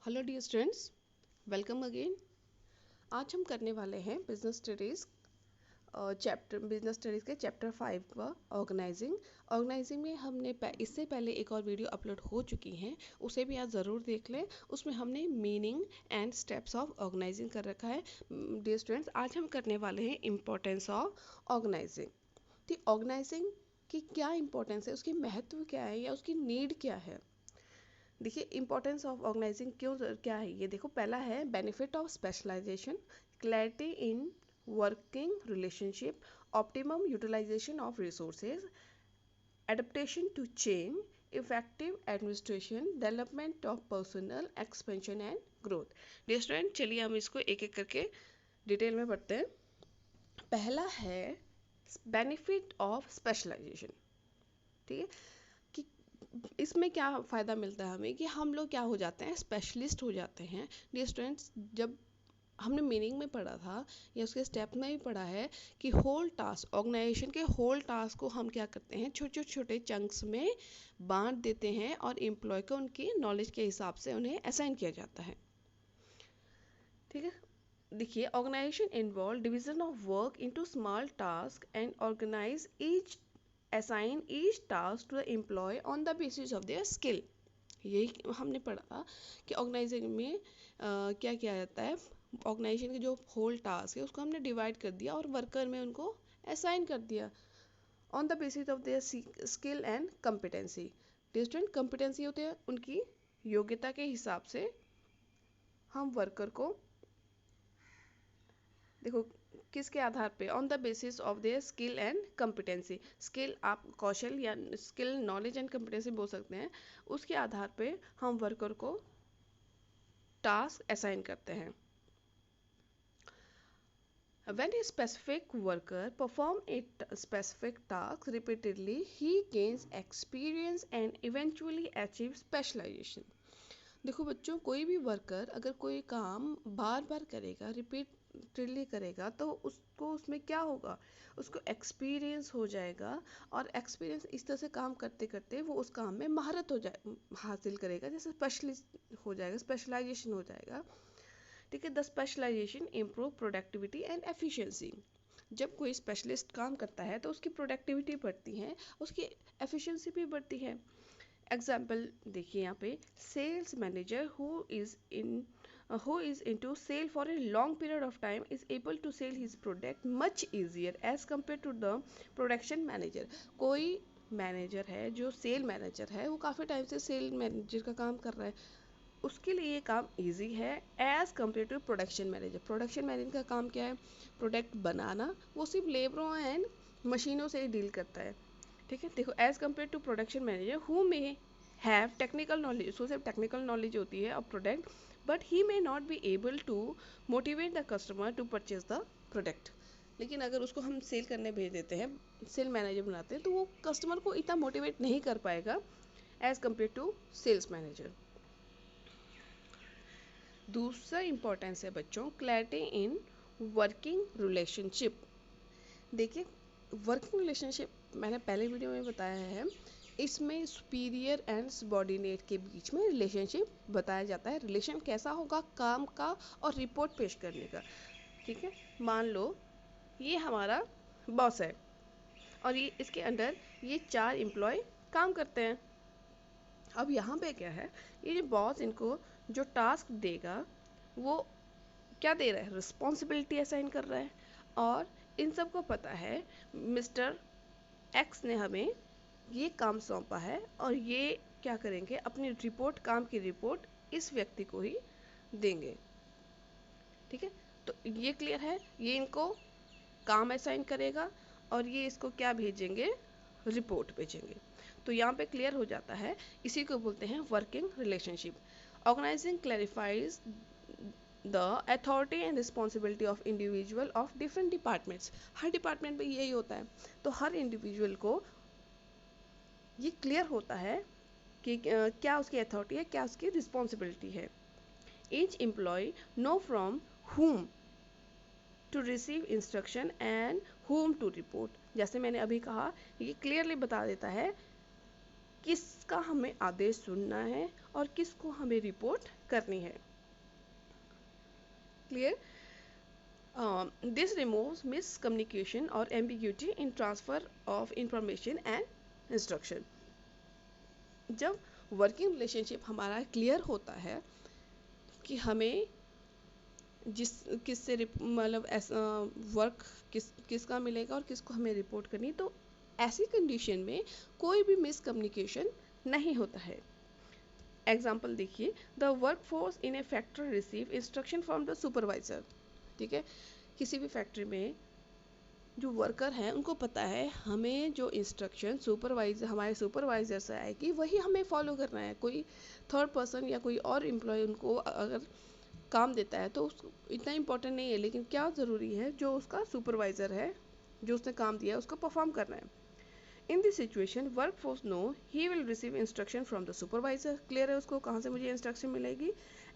Hello dear students, welcome again. आज हम करने वाले हैं बिजनेस स्टडीज़ के चैप्टर 5 का ऑर्गेनाइजिंग। ऑर्गेनाइजिंग में हमने इससे पहले एक और वीडियो अपलोड हो चुकी हैं, उसे भी आप ज़रूर देख लें। उसमें हमने meaning and steps of organising कर रखा है। डियर स्टूडेंट्स, आज हम करने वाले हैं इम्पोर्टेंस ऑफ ऑर्गेनाइजिंग। तो ऑर्गेनाइजिंग की क्या इंपॉर्टेंस है, उसकी महत्व क्या है या उसकी नीड क्या है। देखिए, इंपॉर्टेंस ऑफ ऑर्गेनाइजिंग क्यों क्या है, ये देखो। पहला है benefit of specialisation, clarity in working relationship, optimum utilisation of resources, adaptation to change, effective administration, development of personal expansion and growth. Dear student, चलिए हम इसको एक एक करके डिटेल में पढ़ते हैं। पहला है बेनिफिट ऑफ स्पेशलाइजेशन। ठीक है कि इसमें क्या फ़ायदा मिलता है हमें कि हम लोग क्या हो जाते हैं, स्पेशलिस्ट हो जाते हैं। डियर स्टूडेंट्स, जब हमने मीनिंग में पढ़ा था या उसके स्टेप में भी पढ़ा है कि होल टास्क, ऑर्गेनाइजेशन के होल टास्क को हम क्या करते हैं, छोटे छोटे चंक्स में बांट देते हैं और एम्प्लॉय को उनकी नॉलेज के हिसाब से उन्हें असाइन किया जाता है। ठीक है, देखिए, organisation involve division of work into small task and organise each assign each task to the employee on the basis of their skill। यही हमने पढ़ा था कि ऑर्गेनाइजेशन में क्या किया जाता है, ऑर्गेनाइजेशन के जो होल टास्क है उसको हमने डिवाइड कर दिया और वर्कर में उनको असाइन कर दिया on the basis of their skill and competency. Distant competency होते हैं उनकी योग्यता के हिसाब से हम वर्कर को, देखो, किसके आधार पे, on the basis of their skill and competency. Skill आप कौशल या स्किल, नॉलेज एंड कम्पिटेंसी बोल सकते हैं, उसके आधार पे हम वर्कर को टास्क असाइन करते हैं। When a specific worker perform a specific task repeatedly, he gains experience and eventually achieves specialization। देखो बच्चों, कोई भी वर्कर अगर कोई काम बार बार करेगा, रिपीटेडली करेगा, तो उसको उसमें क्या होगा, उसको एक्सपीरियंस हो जाएगा। और एक्सपीरियंस इस तरह से काम करते करते वो उस काम में महारत हासिल करेगा, जैसे स्पेशलिस्ट हो जाएगा, स्पेशलाइजेशन हो जाएगा। ठीक है, the specialisation improve productivity and efficiency. जब कोई स्पेशलिस्ट काम करता है तो उसकी प्रोडक्टिविटी बढ़ती है, उसकी एफिशिएंसी भी बढ़ती है। एग्जाम्पल देखिए यहाँ पे, sales manager who is into sale for a long period of time is able to sell his product much easier as compared to the production manager। कोई मैनेजर है जो सेल मैनेजर है, वो काफ़ी टाइम से सेल मैनेजर का काम कर रहा है, उसके लिए ये काम इजी है as compare to production manager. Production manager का काम क्या है, प्रोडक्ट बनाना, वो सिर्फ लेबरों एंड मशीनों से ही डील करता है। ठीक है, देखो, as compare to production manager who may have technical knowledge, उसको सिर्फ टेक्निकल नॉलेज होती है of product, but he may not be able to motivate the customer to purchase the product. लेकिन अगर उसको हम सेल करने भेज देते हैं, सेल मैनेजर बनाते हैं, तो वो कस्टमर को इतना मोटिवेट नहीं कर पाएगा as compare to sales manager. दूसरा इंपॉर्टेंस है बच्चों, क्लैरिटी इन वर्किंग रिलेशनशिप। देखिए, वर्किंग रिलेशनशिप मैंने पहले वीडियो में बताया है, इसमें सुपीरियर एंड सबॉर्डिनेट के बीच में रिलेशनशिप बताया जाता है। रिलेशन कैसा होगा, काम का और रिपोर्ट पेश करने का। ठीक है, मान लो ये हमारा बॉस है और ये इसके अंडर ये 4 एम्प्लॉय काम करते हैं। अब यहाँ पे क्या है, ये जो बॉस इनको जो टास्क देगा वो क्या दे रहा है, रिस्पॉन्सिबिलिटी असाइन कर रहा है। और इन सबको पता है मिस्टर एक्स ने हमें ये काम सौंपा है और ये क्या करेंगे, अपनी रिपोर्ट, काम की रिपोर्ट इस व्यक्ति को ही देंगे। ठीक है, तो ये क्लियर है, ये इनको काम असाइन करेगा और ये इसको क्या भेजेंगे, रिपोर्ट भेजेंगे। तो यहाँ पे क्लियर हो जाता है, इसी को बोलते हैं working relationship. Organising clarifies the authority and responsibility of individual of different departments. हर डिपार्टमेंट में यही होता है, तो हर इंडिविजुअल को ये क्लियर होता है कि क्या उसकी अथॉरिटी है, क्या उसकी रिस्पॉन्सिबिलिटी है। Each employee know from whom to receive instruction and whom to report. जैसे मैंने अभी कहा, ये क्लियरली बता देता है किसका हमें आदेश सुनना है और किसको हमें रिपोर्ट करनी है। Clear? This removes miscommunication or ambiguity in transfer of information and instruction. जब वर्किंग रिलेशनशिप हमारा क्लियर होता है कि हमें किससे मतलब वर्क किसका मिलेगा और किसको हमें रिपोर्ट करनी, तो ऐसी कंडीशन में कोई भी मिसकम्युनिकेशन नहीं होता है। एग्जाम्पल देखिए, the work force in A factory receive instruction from the supervisor. ठीक है, किसी भी फैक्ट्री में जो वर्कर हैं उनको पता है हमें जो इंस्ट्रक्शन हमारे सुपरवाइजर से आएगी वही हमें फॉलो करना है। कोई थर्ड पर्सन या कोई और एम्प्लॉय उनको अगर काम देता है तो उसको इतना इम्पोर्टेंट नहीं है, लेकिन क्या ज़रूरी है, जो उसका सुपरवाइजर है जो उसने काम दिया है उसको परफॉर्म करना है। In this situation work force know he will receive instruction from the supervisor. Clear है उसको कहाँ से मुझे इंस्ट्रक्शन मिलेगी,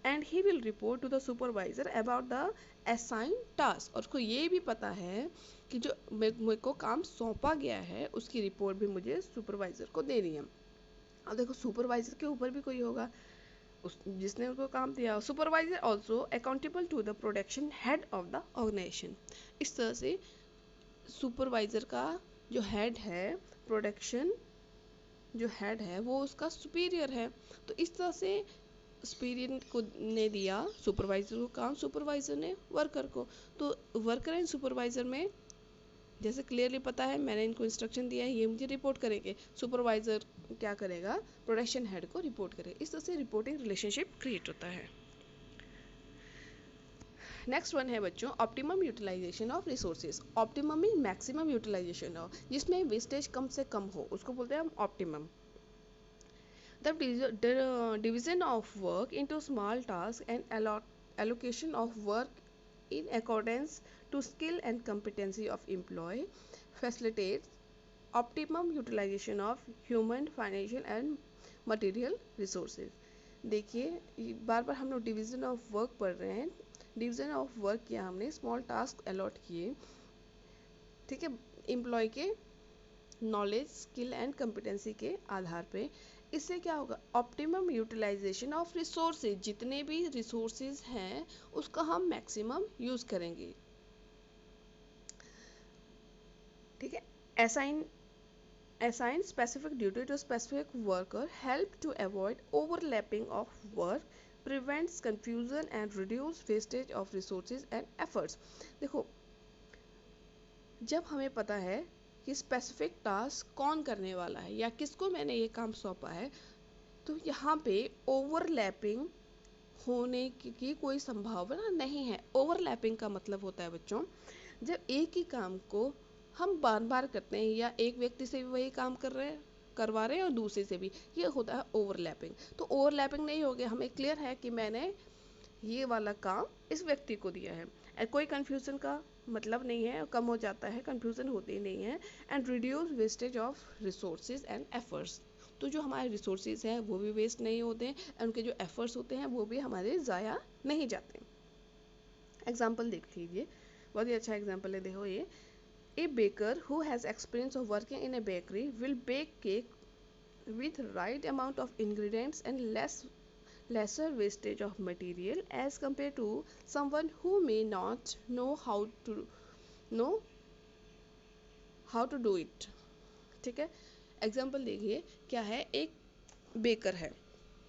and he will report to the supervisor about the assign task. और उसको ये भी पता है कि जो मेरे को काम सौंपा गया है उसकी रिपोर्ट भी मुझे सुपरवाइजर को देनी है। अब देखो सुपरवाइजर के ऊपर भी कोई होगा जिसने उनको काम दिया। Supervisor also accountable to the production head of the organisation. इस तरह से सुपरवाइजर का जो हेड है, प्रोडक्शन जो हेड है वो उसका सुपीरियर है। तो इस तरह से सुपीरियर को ने दिया सुपरवाइजर को काम, सुपरवाइजर ने वर्कर को। तो वर्कर एंड सुपरवाइजर में जैसे क्लियरली पता है मैंने इनको इंस्ट्रक्शन दिया है ये मुझे रिपोर्ट करेंगे, सुपरवाइजर क्या करेगा, प्रोडक्शन हेड को रिपोर्ट करेगा। इस तरह से रिपोर्टिंग रिलेशनशिप क्रिएट होता है। नेक्स्ट वन है बच्चों optimum utilisation of resources. Optimum mean maximum utilisation of, जिसमें वेस्टेज कम से कम हो उसको बोलते हैं हम optimum. The division of work into small task and allocation of work in accordance to skill and competency of employee facilitates optimum utilization of human, financial and material resources। देखिए बार बार हम लोग डिवीजन ऑफ वर्क पढ़ रहे हैं। Division of work किया हमने, small task allot किए, ठीक है, एम्प्लॉय के नॉलेज, स्किल एंड कम्पिटेंसी के आधार पे। इससे क्या होगा, ऑप्टिमम यूटिलाइजेशन ऑफ रिसोर्सेज, जितने भी रिसोर्सेज हैं उसका हम मैक्सिमम यूज करेंगे। ठीक है, assign specific duty to specific worker help to avoid overlapping of work, prevents confusion and reduce wastage of resources and efforts। देखो जब हमें पता है कि स्पेसिफिक टास्क कौन करने वाला है या किसको मैंने ये काम सौंपा है, तो यहाँ पे ओवरलैपिंग होने की कोई संभावना नहीं है। ओवरलैपिंग का मतलब होता है बच्चों, जब एक ही काम को हम बार बार करते हैं या एक व्यक्ति से भी वही काम करवा रहे हैं और दूसरे से भी, ये होता है ओवरलैपिंग। तो ओवरलैपिंग नहीं हो गया, हमें क्लियर है कि मैंने ये वाला काम इस व्यक्ति को दिया है। कोई कंफ्यूजन का मतलब नहीं है, कम हो जाता है, कंफ्यूजन होती नहीं है। And reduce wastage of resources and efforts, तो जो हमारे रिसोर्सेज हैं वो भी वेस्ट नहीं होते हैं, एंड उनके जो एफर्ट्स होते हैं वो भी हमारे ज़ाया नहीं जाते। एग्जाम्पल देख लीजिए, बहुत ही अच्छा एग्जाम्पल है, देखो ये, a baker who has experience of working in a bakery will bake cake with right amount of ingredients and lesser wastage of material as compared to someone who may not know know how to do it। ठीक है, example देखिए, क्या है, एक baker है,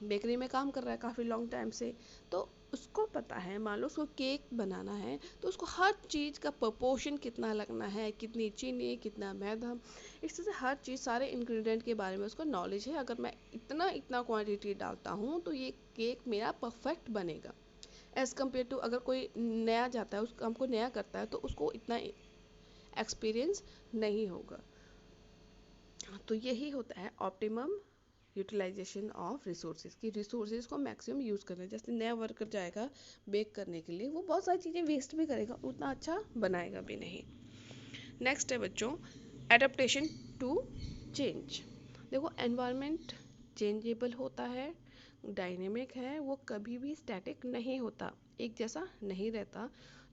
bakery में काम कर रहा है काफ़ी लॉन्ग टाइम से, तो उसको पता है, मान लो उसको केक बनाना है तो उसको हर चीज़ का प्रपोर्शन कितना लगना है, कितनी चीनी, कितना मैदा, इस तरह से हर चीज़, सारे इंग्रेडिएंट के बारे में उसको नॉलेज है। अगर मैं इतना क्वांटिटी डालता हूँ तो ये केक मेरा परफेक्ट बनेगा। एज़ कम्पेयर टू अगर कोई नया जाता है, उस काम को नया करता है तो उसको इतना एक्सपीरियंस नहीं होगा। तो यही होता है ऑप्टिमम यूटिलाइजेशन ऑफ रिसोर्सेज, की रिसोर्सेज को मैक्सिमम यूज़ करना है। जैसे नया वर्कर जाएगा बेक करने के लिए, वो बहुत सारी चीज़ें वेस्ट भी करेगा, उतना अच्छा बनाएगा भी नहीं। नेक्स्ट है बच्चों एडेप्टेशन टू चेंज। देखो एनवायरनमेंट चेंजेबल होता है, डायनेमिक है, वो कभी भी स्टैटिक नहीं होता, एक जैसा नहीं रहता।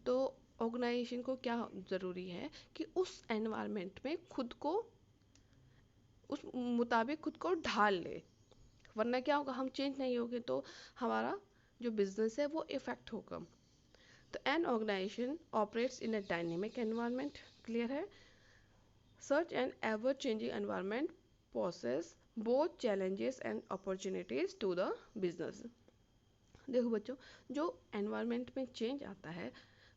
तो ऑर्गेनाइजेशन को क्या ज़रूरी है कि उस एनवायरनमेंट में खुद को उस मुताबिक खुद को ढाल ले, वरना क्या होगा, हम चेंज नहीं होंगे तो हमारा जो बिजनेस है वो इफेक्ट होगा। तो an organization operates in a dynamic environment, clear है। Such an ever changing environment poses both challenges and opportunities to the business. देखो बच्चों, जो एनवायरनमेंट में चेंज आता है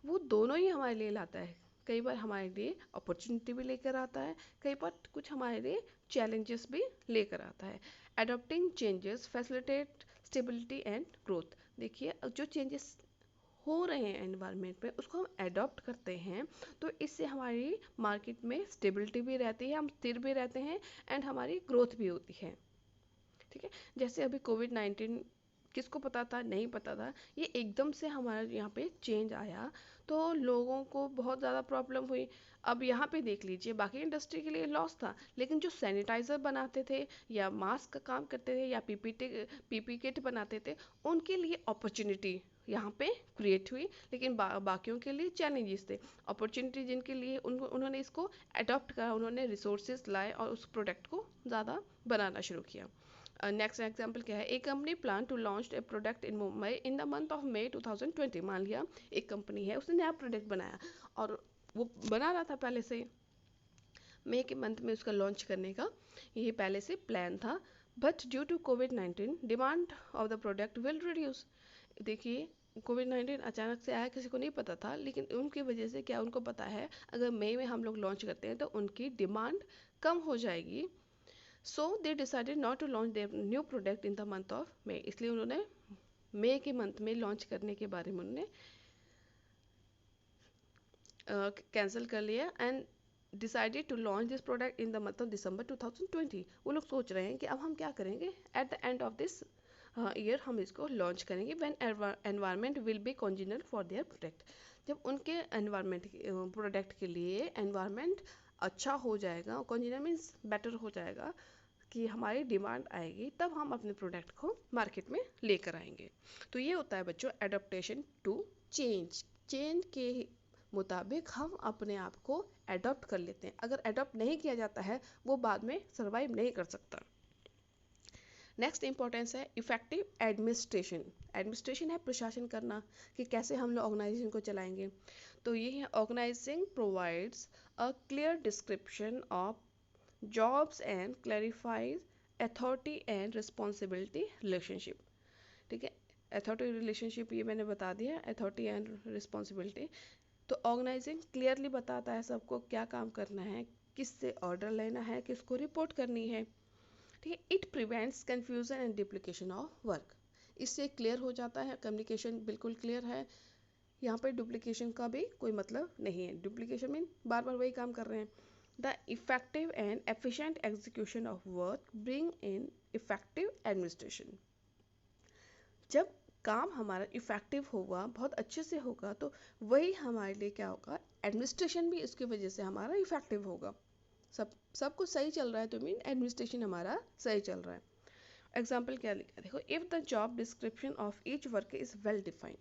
वो दोनों ही हमारे लिए लाता है। कई बार हमारे लिए अपॉर्चुनिटी भी लेकर आता है, कई बार कुछ हमारे लिए चैलेंजेस भी लेकर आता है। Adopting changes facilitate stability and growth. देखिए, जो चेंजेस हो रहे हैं एनवायरनमेंट में उसको हम अडॉप्ट करते हैं तो इससे हमारी मार्केट में स्टेबिलिटी भी रहती है, हम स्थिर भी रहते हैं एंड हमारी ग्रोथ भी होती है। ठीक है, जैसे अभी कोविड-19 किसको पता था, नहीं पता था, ये एकदम से हमारे यहाँ पे चेंज आया तो लोगों को बहुत ज़्यादा प्रॉब्लम हुई। अब यहाँ पे देख लीजिए, बाकी इंडस्ट्री के लिए लॉस था, लेकिन जो सैनिटाइज़र बनाते थे या मास्क का काम करते थे या पीपी किट बनाते थे, उनके लिए अपॉर्चुनिटी यहाँ पे क्रिएट हुई, लेकिन बाकियों के लिए चैलेंजेस थे। अपॉर्चुनिटी जिनके लिए उन्होंने इसको अडॉप्ट करा, उन्होंने रिसोर्सेज लाए और उस प्रोडक्ट को ज़्यादा बनाना शुरू किया। नेक्स्ट एग्जाम्पल क्या है, एक company plan to launch a product in Mumbai in the month of May 2020। मान लिया एक कंपनी है, उसने नया प्रोडक्ट बनाया और वो बना रहा था पहले से, मई के मंथ में उसका लॉन्च करने का ये पहले से प्लान था। बट ड्यू टू कोविड-19 demand of the product will reduce. देखिए, कोविड-19 अचानक से आया, किसी को नहीं पता था, लेकिन उनकी वजह से क्या उनको पता है अगर मई में हम लोग लॉन्च करते हैं तो उनकी डिमांड कम हो जाएगी। So they decided not to launch their new product in the month of May. इसलिए उन्होंने मई के मंथ में लॉन्च करने के बारे में उन्होंने कैंसिल कर लिया and decided to launch this product in the month of December 2020। वो लोग सोच रहे हैं कि अब हम क्या करेंगे, at the end of this year हम इसको लॉन्च करेंगे when environment will be congenial for their product. जब उनके एनवायरनमेंट प्रोडक्ट के लिए एनवायरनमेंट अच्छा हो जाएगा, कॉन्जिनल मीन्स बेटर हो जाएगा, कि हमारी डिमांड आएगी, तब हम अपने प्रोडक्ट को मार्केट में लेकर आएंगे। तो ये होता है बच्चों एडॉप्टेशन टू चेंज। चेंज के मुताबिक हम अपने आप को एडॉप्ट कर लेते हैं। अगर एडॉप्ट नहीं किया जाता है वो बाद में सर्वाइव नहीं कर सकता। नेक्स्ट इंपॉर्टेंस है इफेक्टिव एडमिनिस्ट्रेशन। एडमिनिस्ट्रेशन है प्रशासन करना, कि कैसे हम लोग ऑर्गेनाइजेशन को चलाएंगे। तो ये है organising provides a clear description of jobs and clarifies authority and responsibility relationship. ठीक है, अथॉरिटी रिलेशनशिप ये मैंने बता दिया, अथॉरिटी एंड रिस्पॉन्सिबिलिटी। तो ऑर्गेनाइजिंग क्लियरली बताता है सबको क्या काम करना है, किससे ऑर्डर लेना है, किसको रिपोर्ट करनी है। ठीक है, it prevents confusion and duplication of work. इससे क्लियर हो जाता है, कम्युनिकेशन बिल्कुल क्लियर है, यहाँ पे डुप्लीकेशन का भी कोई मतलब नहीं है। डुप्लीकेशन मीन बार बार वही काम कर रहे हैं। The effective and efficient execution of work bring in effective administration. जब काम हमारा इफेक्टिव होगा, बहुत अच्छे से होगा, तो वही हमारे लिए क्या होगा, एडमिनिस्ट्रेशन भी इसकी वजह से हमारा इफेक्टिव होगा। सब कुछ सही चल रहा है तो मीन एडमिनिस्ट्रेशन हमारा सही चल रहा है। एग्जाम्पल क्या लिखा, देखो, if the job description of each work is well defined.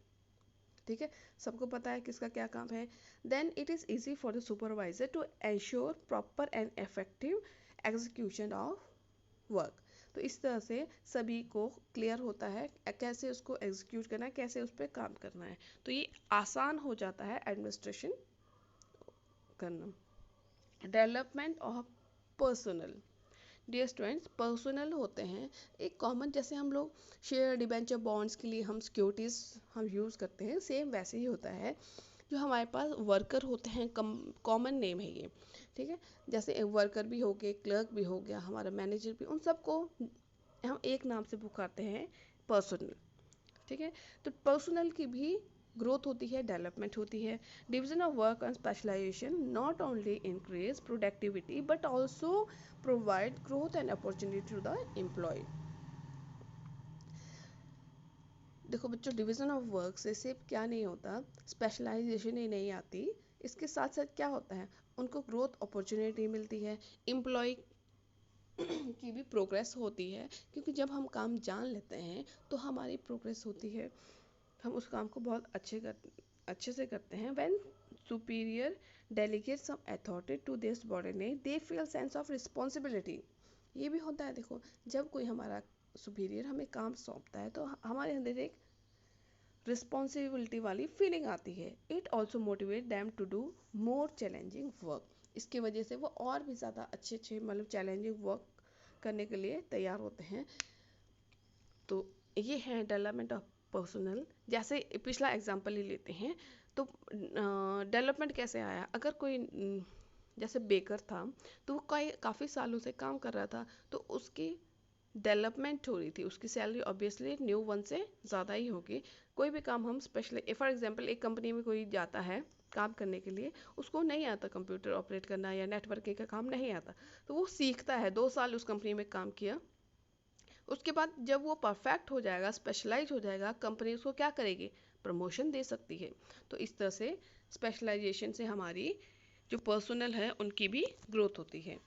ठीक है, सबको पता है किसका क्या काम है, then it is easy for the supervisor to ensure proper and effective execution of work. तो इस तरह से सभी को क्लियर होता है कैसे उसको एग्जीक्यूट करना है, कैसे उस पर काम करना है। तो ये आसान हो जाता है एडमिनिस्ट्रेशन करना। Development of personal. Dear students, personal होते हैं एक कॉमन, जैसे हम लोग शेयर डिबेंचर बॉन्ड्स के लिए हम सिक्योरिटीज़ हम यूज़ करते हैं, सेम वैसे ही होता है। जो हमारे पास वर्कर होते हैं, कॉमन नेम है ये। ठीक है, जैसे वर्कर भी हो गए, क्लर्क भी हो गया, हमारा मैनेजर भी, उन सबको हम एक नाम से पुकारते हैं, पर्सनल। ठीक है, तो पर्सनल की भी ग्रोथ होती है, डेवलपमेंट होती है। Division of work and specialisation not only increase productivity but also provide growth and opportunity to the employee. देखो बच्चों, डिवीजन ऑफ वर्क से सिर्फ क्या नहीं होता, स्पेशलाइजेशन ही नहीं आती, इसके साथ साथ क्या होता है, उनको ग्रोथ अपॉर्चुनिटी मिलती है, एम्प्लॉय की भी प्रोग्रेस होती है, क्योंकि जब हम काम जान लेते हैं तो हमारी प्रोग्रेस होती है, हम उस काम को बहुत अच्छे से करते हैं। When superior delegate some authority to this subordinate they feel sense of responsibility. ये भी होता है, देखो जब कोई हमारा सुपीरियर हमें काम सौंपता है तो हमारे अंदर एक रिस्पॉन्सिबिलिटी वाली फीलिंग आती है। It also motivate them to do more challenging work. इसकी वजह से वो और भी ज़्यादा अच्छे अच्छे मतलब चैलेंजिंग वर्क करने के लिए तैयार होते हैं। तो ये है डेवलपमेंट ऑफ पर्सनल। जैसे पिछला एग्जांपल ही लेते हैं, तो डेवलपमेंट कैसे आया? अगर कोई जैसे बेकर था, तो वो काफ़ी सालों से काम कर रहा था, तो उसकी डेवलपमेंट हो रही थी, उसकी सैलरी ऑब्वियसली न्यू वन से ज़्यादा ही होगी। कोई भी काम हम स्पेशली फॉर एग्जांपल एक कंपनी में कोई जाता है काम करने के लिए, उसको नहीं आता कंप्यूटर ऑपरेट करना या नेटवर्किंग का काम नहीं आता, तो वो सीखता है, 2 साल उस कंपनी में काम किया, उसके बाद जब वो परफेक्ट हो जाएगा, स्पेशलाइज हो जाएगा, कंपनी उसको क्या करेगी? प्रमोशन दे सकती है। तो इस तरह से स्पेशलाइजेशन से हमारी जो पर्सनल है उनकी भी ग्रोथ होती है।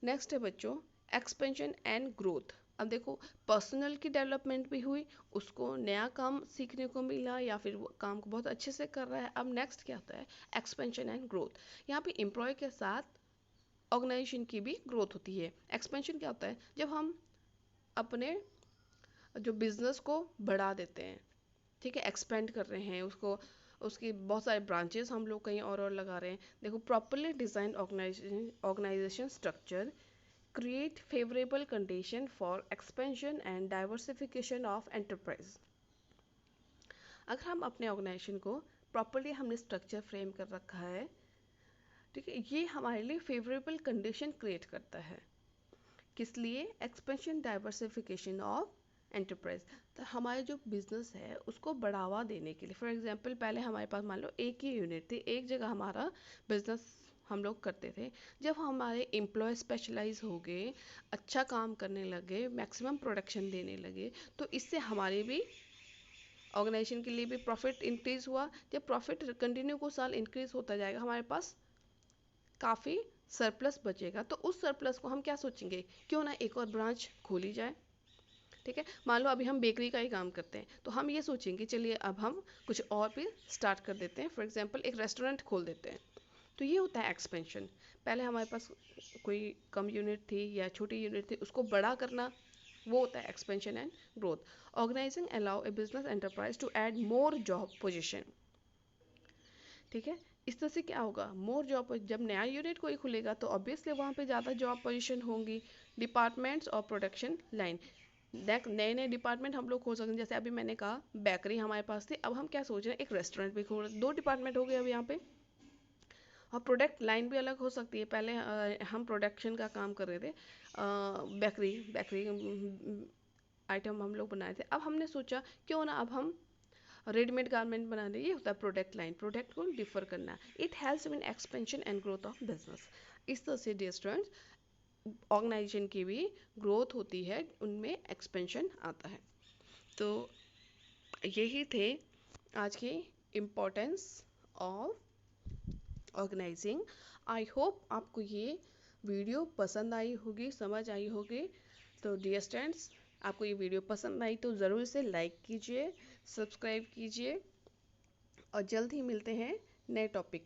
नेक्स्ट है बच्चों एक्सपेंशन एंड ग्रोथ। अब देखो पर्सनल की डेवलपमेंट भी हुई, उसको नया काम सीखने को मिला या फिर वो काम को बहुत अच्छे से कर रहा है। अब नेक्स्ट क्या होता है? Expansion and growth. यहाँ पे एम्प्लॉय के साथ ऑर्गेनाइजेशन की भी ग्रोथ होती है। एक्सपेंशन क्या होता है? जब हम अपने जो बिजनेस को बढ़ा देते हैं, ठीक है, एक्सपेंड कर रहे हैं उसको, उसकी बहुत सारे ब्रांचेस हम लोग कहीं और लगा रहे हैं। देखो properly design organisation structure create favorable condition for expansion and diversification of enterprise। अगर हम अपने ऑर्गेनाइजेशन को प्रॉपरली हमने स्ट्रक्चर फ्रेम कर रखा है, ठीक है, ये हमारे लिए फेवरेबल कंडीशन क्रिएट करता है। किस लिए? Expansion diversification of enterprise. तो हमारे जो बिजनेस है उसको बढ़ावा देने के लिए, फॉर एग्जांपल पहले हमारे पास मान लो एक ही यूनिट थी, एक जगह हमारा बिजनेस हम लोग करते थे। जब हमारे एम्प्लॉय स्पेशलाइज हो गए, अच्छा काम करने लगे, मैक्सिमम प्रोडक्शन देने लगे, तो इससे हमारे भी ऑर्गेनाइजेशन के लिए भी प्रॉफिट इंक्रीज हुआ। जब प्रॉफिट कंटिन्यू को साल इंक्रीज होता जाएगा, हमारे पास काफ़ी सरप्लस बचेगा। तो उस सरप्लस को हम क्या सोचेंगे? क्यों ना एक और ब्रांच खोली जाए। ठीक है, मान लो अभी हम बेकरी का ही काम करते हैं, तो हम ये सोचेंगे चलिए अब हम कुछ और भी स्टार्ट कर देते हैं, फॉर एग्जांपल एक रेस्टोरेंट खोल देते हैं। तो ये होता है एक्सपेंशन। पहले हमारे पास कोई कम यूनिट थी या छोटी यूनिट थी, उसको बड़ा करना, वो होता है expansion and growth. Organising allow a business enterprise to add more job position. ठीक है, इस तरह से क्या होगा? मोर जॉब, जब नया यूनिट कोई खुलेगा तो ऑब्वियसली वहाँ पे ज़्यादा जॉब पोजीशन होंगी। डिपार्टमेंट्स और प्रोडक्शन लाइन, देख नए नए डिपार्टमेंट हम लोग खोल सकते हैं। जैसे अभी मैंने कहा बेकरी हमारे पास थी, अब हम क्या सोच रहे हैं? एक रेस्टोरेंट भी खोल, 2 डिपार्टमेंट हो गए अब यहाँ पे। और प्रोडक्ट लाइन भी अलग हो सकती है। पहले हम प्रोडक्शन का काम कर रहे थे, बेकरी बेकरी आइटम हम लोग बनाए थे, अब हमने सोचा क्यों ना अब हम रेडीमेड गारमेंट बना दें। ये होता है प्रोडक्ट लाइन, प्रोडक्ट को डिफर करना। It helps in expansion and growth of business. इस तरह से डियर स्टूडेंट्स ऑर्गेनाइजेशन की भी ग्रोथ होती है, उनमें एक्सपेंशन आता है। तो यही थे आज की importance of organising. I hope आपको ये वीडियो पसंद आई होगी, समझ आई होगी। तो डियर स्टूडेंट्स, आपको ये वीडियो पसंद आई तो ज़रूर से लाइक कीजिए, सब्सक्राइब कीजिए, और जल्द ही मिलते हैं नए टॉपिक